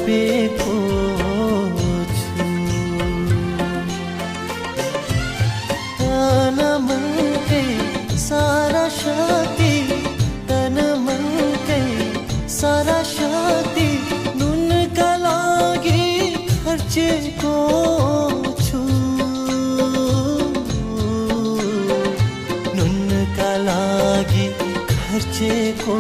थपेको छु। तन मनकै सारा शक्ति, तन मनकै सारा शक्ति नुनका लागि खर्चेको छु। नुनका लागि खर्चेको